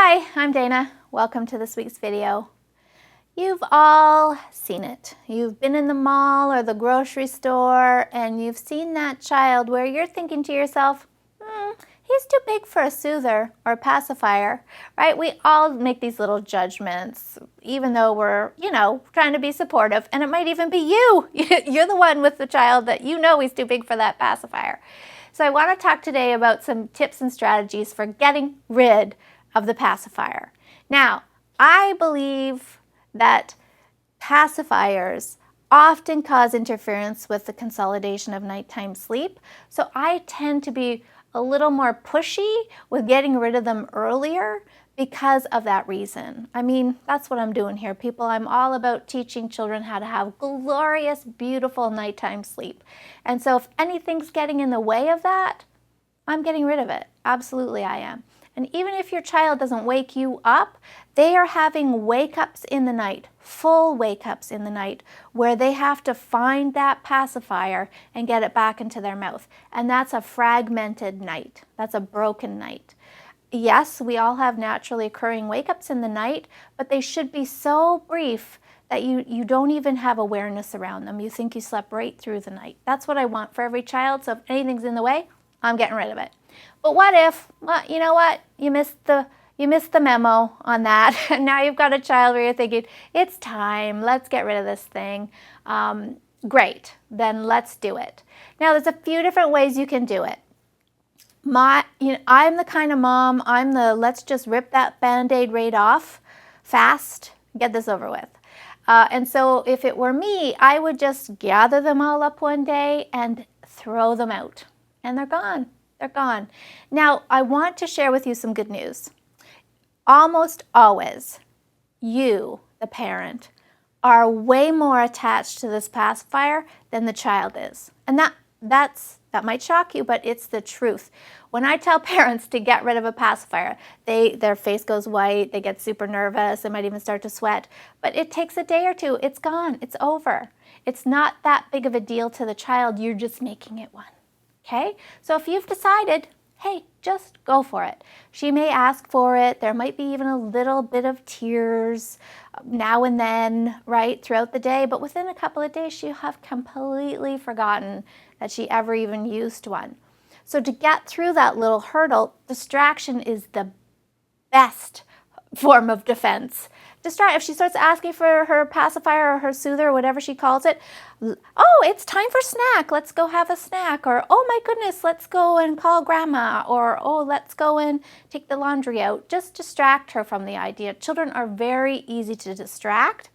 Hi, I'm Dana. Welcome to this week's video. You've all seen it. You've been in the mall or the grocery store and you've seen that child where you're thinking to yourself, he's too big for a soother or a pacifier, right? We all make these little judgments, even though we're, trying to be supportive. And it might even be you. You're the one with the child that he's too big for that pacifier. So I want to talk today about some tips and strategies for getting rid of the pacifier. Now, I believe that pacifiers often cause interference with the consolidation of nighttime sleep, so I tend to be a little more pushy with getting rid of them earlier because of that reason. I mean, that's what I'm doing here, people. I'm all about teaching children how to have glorious, beautiful nighttime sleep. And so if anything's getting in the way of that, I'm getting rid of it. Absolutely, I am. And even if your child doesn't wake you up, they are having wake-ups in the night, full wake-ups in the night, where they have to find that pacifier and get it back into their mouth. And that's a fragmented night. That's a broken night. Yes, we all have naturally occurring wake-ups in the night, but they should be so brief that you don't even have awareness around them. You think you slept right through the night. That's what I want for every child, so if anything's in the way, I'm getting rid of it. But what if, you know what, you missed the memo on that, and now you've got a child where you're thinking, it's time, let's get rid of this thing. Great, then let's do it. Now there's a few different ways you can do it. I'm the kind of mom, let's just rip that Band-Aid right off fast, get this over with. And so if it were me, I would just gather them all up one day and throw them out. And they're gone. They're gone. Now, I want to share with you some good news. Almost always, you, the parent, are way more attached to this pacifier than the child is. And that might shock you, but it's the truth. When I tell parents to get rid of a pacifier, their face goes white, they get super nervous, they might even start to sweat. But it takes a day or two. It's gone. It's over. It's not that big of a deal to the child. You're just making it one. Okay, so if you've decided, hey, just go for it. She may ask for it. There might be even a little bit of tears now and then, right, throughout the day. But within a couple of days, she'll have completely forgotten that she ever even used one. So to get through that little hurdle, distraction is the best form of defense. If she starts asking for her pacifier or her soother or whatever she calls it, oh, it's time for snack, let's go have a snack, or oh my goodness, let's go and call grandma, or oh, let's go and take the laundry out. Just distract her from the idea. Children are very easy to distract.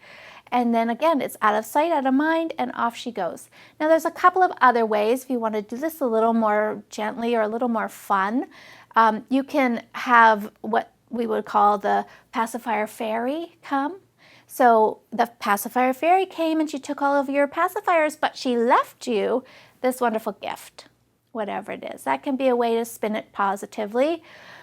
And then again, it's out of sight, out of mind, and off she goes. Now there's a couple of other ways if you want to do this a little more gently or a little more fun. You can have what we would call the pacifier fairy come. So the pacifier fairy came and she took all of your pacifiers, but she left you this wonderful gift, whatever it is. That can be a way to spin it positively.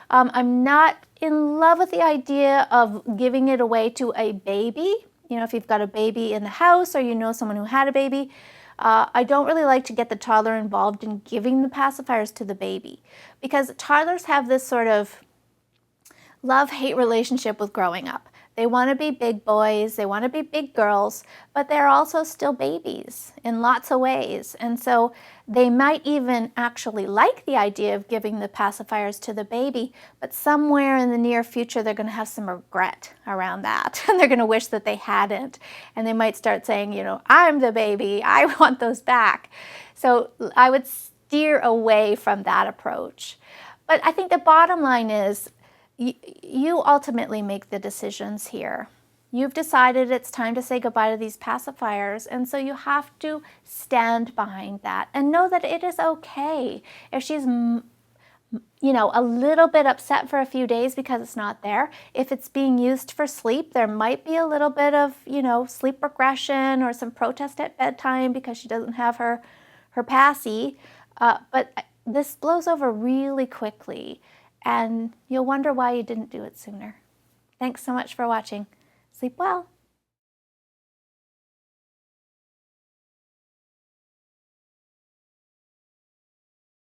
I'm not in love with the idea of giving it away to a baby. If you've got a baby in the house or someone who had a baby, I don't really like to get the toddler involved in giving the pacifiers to the baby, because toddlers have this sort of love-hate relationship with growing up. They want to be big boys, they want to be big girls, but they're also still babies in lots of ways. And so they might even actually like the idea of giving the pacifiers to the baby, but somewhere in the near future they're going to have some regret around that. And they're going to wish that they hadn't. And they might start saying, I'm the baby, I want those back. So I would steer away from that approach. But I think the bottom line is, you ultimately make the decisions here. You've decided it's time to say goodbye to these pacifiers, and so you have to stand behind that and know that it is okay if she's a little bit upset for a few days because it's not there. If it's being used for sleep, there might be a little bit of, sleep regression or some protest at bedtime because she doesn't have her passy, but this blows over really quickly. And you'll wonder why you didn't do it sooner. Thanks so much for watching. Sleep well.